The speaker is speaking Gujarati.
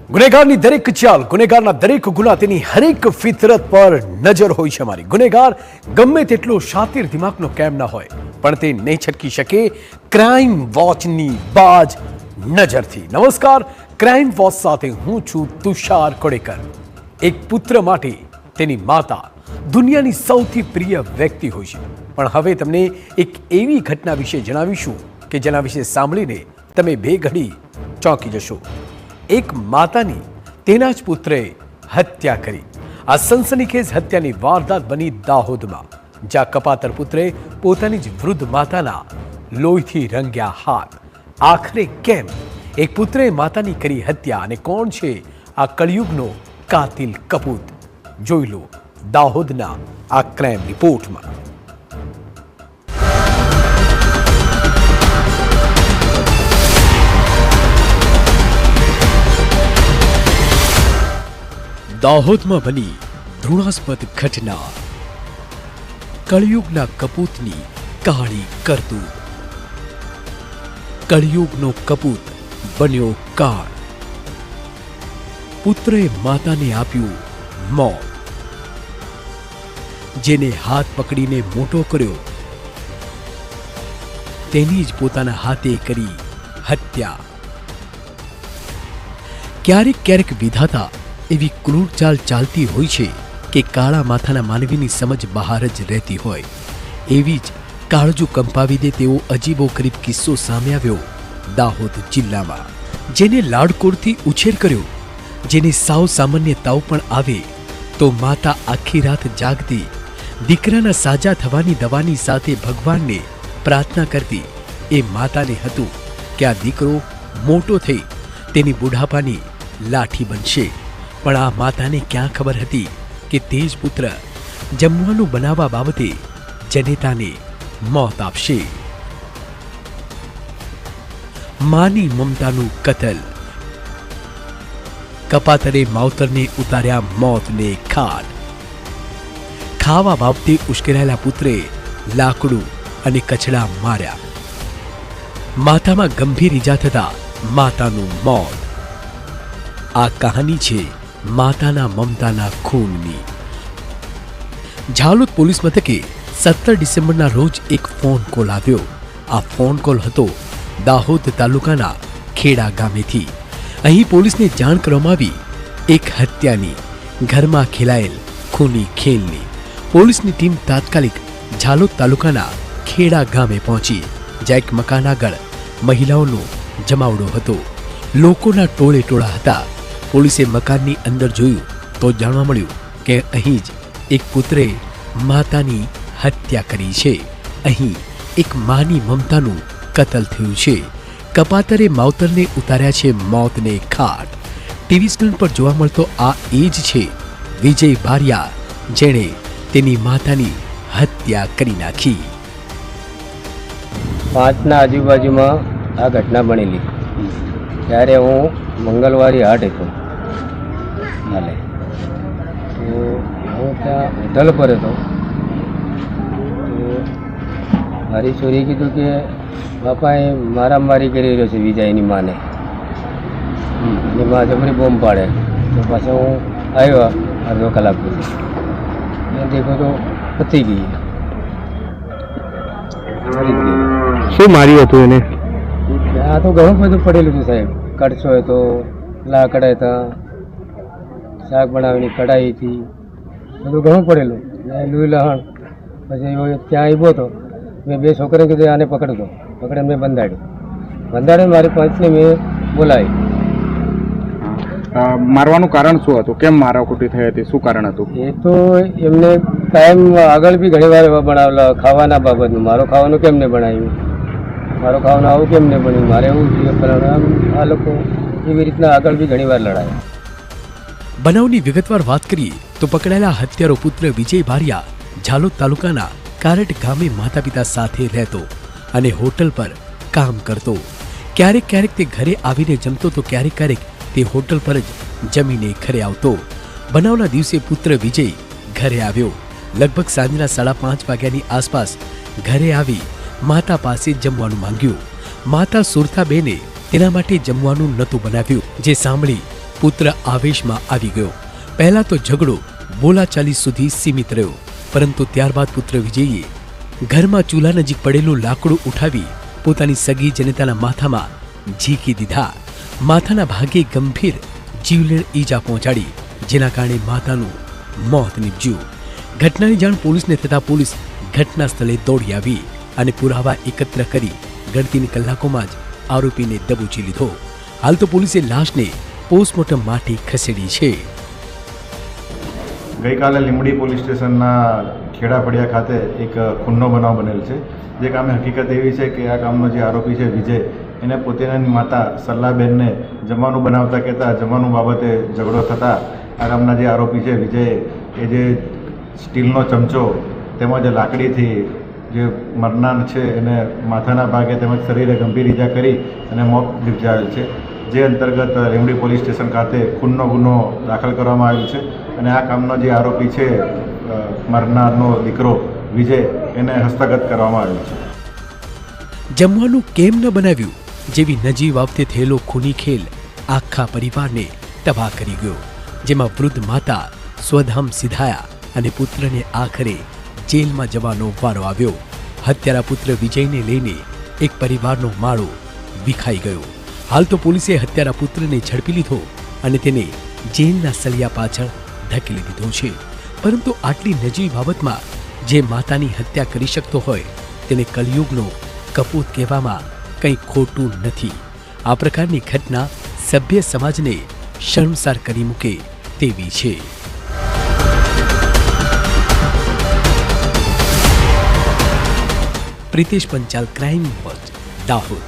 ગુનેગારની દરેક ચાલ, ગુનેગારના દરેક ગુના, તેની હરેક ફિતરત પર નજર હોય છે અમારી. ગુનેગાર ગમે તેટલો શાતિર દિમાગનો કેમ ના હોય, પણ તે નહીં છટકી શકે ક્રાઇમ વોચની બાજ નજરથી. નમસ્કાર, ક્રાઇમ વોચ સાથે હું છું તુષાર કોડેકર. એક પુત્ર માટે તેની માતા દુનિયાની સૌથી પ્રિય વ્યક્તિ હોય છે, પણ હવે તમને એક એવી ઘટના વિશે જણાવીશું કે જેના વિશે સાંભળીને તમે બે ઘડી ચોંકી જશો. એક માતાની તેના જ પુત્રે હત્યા કરી. આ સનસનીખેજ હત્યાની વારદાત બની દાહોદમાં, જ્યાં કપાતર પુત્રે પોતાની જ વૃદ્ધ માતાના લોહીથી રંગ્યા હાથ. આખરે કેમ એક પુત્રે માતાની કરી હત્યા, અને કોણ છે આ કળિયુગનો કાતિલ કપૂત? જોઈ લો દાહોદના આ ક્રાઇમ રિપોર્ટમાં. દાહોદમાં બની ધૃણાસ્પદ ઘટના. કળિયુગના કપૂતની કાળી કરતૂત. કળિયુગનો કપૂત બન્યો કાળ. પુત્રે માતાને આપ્યું મોત. જેને હાથ પકડીને મોટો કર્યો તેની જ પોતાના હાથે કરી હત્યા. ક્યારેક ક્યારેક વિધાતા એવી ક્રૂર ચાલ ચાલતી હોય છે કે કાળા માથાના માનવીની સમજ બહાર જ રહેતી હોય. એવી જ કાળજું કંપાવી દે તેવો અજીબો ગરીબ કિસ્સો સામે આવ્યો દાહોદ જિલ્લામાં. જેને લાડકોડથી ઉછેર કર્યો, જેને સાવ સામાન્ય તાવ પણ આવે તો માતા આખી રાત જાગતી, દીકરાના સાજા થવાની દવાની સાથે ભગવાનને પ્રાર્થના કરતી. એ માતાને હતું કે આ દીકરો મોટો થઈ તેની બુઢાપાની લાઠી બનશે, પણ આ માતાને ક્યાં ખબર હતી કે તે જ પુત્ર જમવાનું બનાવવા બાબતે જનેતાને મોત આપશે. માની મમતાનું કતલ. કપાતરે માવતરને ઉતાર્યા મોતને ખાટ. ખાવા બાબતે ઉશ્કેરાયેલા પુત્રે લાકડું અને કચડા માર્યા. માથામાં ગંભીર ઈજા થતા માતાનું મોત. આ કહાની છે માતાના મમતાના ખૂનની. ઝાલોદ પોલીસ મથકે 17 ડિસેમ્બરના રોજ એક ફોન કોલ આવ્યો. આ ફોન કોલ હતો દાહોદ તાલુકાના ખેડા ગામેથી. અહીં પોલીસને જાણ કરવામાં આવી એક હત્યાની, ઘરમાં ખેલાયેલ ખૂની ખેલની. પોલીસની ટીમ તાત્કાલિક ઝાલોદ તાલુકાના ખેડા ગામે પહોંચી, જ્યાં એક મકાન આગળ મહિલાઓનો જમાવડો હતો. લોકોના ટોળે ટોળા હતા. પોલીસે મકાનની અંદર જોયું તો જાણવા મળ્યું કે અહીં જ એક પુત્રે માતાની હત્યા કરી છે. અહીં એક માની મમતાનું કતલ થયું છે. કપાતરે માવતરને ઉતાર્યા છે મોતને ખાટ. ટીવી સ્ક્રીન પર જોવા મળતો આ એ જ છે વિજય બારિયા, જેણે તેની માતાની હત્યા કરી નાખી. 5ના આજુબાજુમાં આ ઘટના બનેલી. ત્યારે હું મંગળવારે હાટ હતો હાલે, તો હું ત્યાં હોટલ પર હતો. તો મારી છોરીએ કીધું કે બાપાએ મારામારી કરી રહ્યો છે વિજયની માને, એની મા જબરી બોમ્બ પાડે. તો પાછો હું આવ્યો અડધો કલાક પછી, દેખો તો પતી ગઈ. શું માર્યું હતું એને? આ તો ઘણું બધું પડેલું હતું સાહેબ. કડછો હતો, લાકડા હતા, શાક બનાવીની કઢાઈ હતી, બધું ઘણું પડેલું. લુઈ લહણ. પછી ત્યાં આવ્યો હતો, મેં 2 છોકરાને કીધું આને પકડતો. પકડીને મેં બંધાડ્યો. મારી પંચને મેં બોલાવી. મારવાનું કારણ શું હતું? કેમ મારાકૂટી થઈ હતી? શું કારણ હતું? એ તો એમને કાયમ આગળ બી ઘણી વાર એવા બનાવેલા ખાવાના બાબતનું. મારો ખાવાનું કેમ નહીં બનાવ્યું, મારો ખાવાનું આવું કેમ નહીં બન્યું, મારે એવું આ લોકો એવી રીતના આગળ બી ઘણી વાર લડાયા. બનાવની વિગતવાર વાત કરીએ તો પકડાયેલા હત્યારો પુત્ર વિજય બારિયા ઝાલોદ તાલુકાના કારટ ગામે માતા પિતા સાથે રહેતો અને હોટલ પર કામ કરતો. ક્યારેક ક્યારેક તે ઘરે આવીને જમતો તો ક્યારેક ક્યારેક તે હોટલ પર જ જમીને ઘરે આવતો. બનાવના દિવસે પુત્ર વિજય ઘરે આવ્યો. લગભગ સાંજના 5:30 વાગ્યાની આસપાસ ઘરે આવી માતા પાસે જમવાનું માંગ્યું. માતા સુરથાબેને તેના માટે જમવાનું નહોતું બનાવ્યું, જે સાંભળી પુત્ર આવેશમાં આવી ગયો. પહેલા તો ઝઘડો બોલાચાલી સુધી સીમિત રહ્યો, પરંતુ ત્યારબાદ પુત્ર વિજયે ઘરમાં ચૂલા નજીક પડેલું લાકડું ઉઠાવી પોતાની સગી જનતાના માથામાં ઝીકી દીધા. માથાના ભાગે ગંભીર જીવલેણ ઈજા પહોંચાડી, જેના કારણે માતાનું મોત નીપજ્યું. ઘટનાની જાણ પોલીસને થતાં પોલીસ ઘટના સ્થળે દોડી આવી અને પુરાવા એકત્ર કરી ગણતરીની કલાકોમાં જ આરોપીને દબોચી લીધો. હાલ તો પોલીસે લાશને પોસ્ટમોર્ટમ માટે ખસેડી છે. ગઈકાલે લીંબડી પોલીસ સ્ટેશનના ખેડા ફળિયા ખાતે એક ખૂનનો બનાવ બનેલ છે. જે કામે હકીકત એવી છે કે આ કામનો જે આરોપી છે વિજય, એને પોતાની માતા સરલાબેનને જમવાનું બનાવતા કહેતા જમવાનું બાબતે ઝઘડો થતાં આ કામના જે આરોપી છે વિજય એ જે સ્ટીલનો ચમચો તેમજ લાકડીથી જે મરનાર છે એને માથાના ભાગે તેમજ શરીરે ગંભીર ઈજા કરી અને મોત નિપજાવેલ છે. જે અંતર્ગત લીંબડી પોલીસ સ્ટેશન ખાતે ખૂનનો ગુનો દાખલ કરવામાં આવેલ છે અને આ કામનો જે આરોપી છે મરનારનો દીકરો વિજય એને હસ્તગત કરવામાં આવ્યો છે. જમવાનું કેમ ન બનાવ્યું જેવી નજીવ બાબતે થયેલો ખૂની ખેલ આખા પરિવારને તબાહ કરી ગયો, જેમાં વૃદ્ધ માતા સ્વધામ સિધાયા અને પુત્રને આખરે જેલમાં જવાનો વારો આવ્યો. હત્યારા પુત્ર વિજયને લઈને એક પરિવારનો માળો વિખાઈ ગયો. હાલ તો પોલીસે હત્યારા પુત્રને ઝડપી લીધો અને તેને જેલના સળિયા પાછળ ધકેલી દીધો છે. પરંતુ આટલી નજીવી બાબતમાં જે માતાની હત્યા કરી શકતો હોય તેને કલયુગનો કપૂત કહેવામાં કંઈ ખોટું નથી. આ પ્રકારની ઘટના સભ્ય સમાજને શર્મસાર કરી મૂકે તેવી છે. Pritesh Panchal, crime watch, Dahod.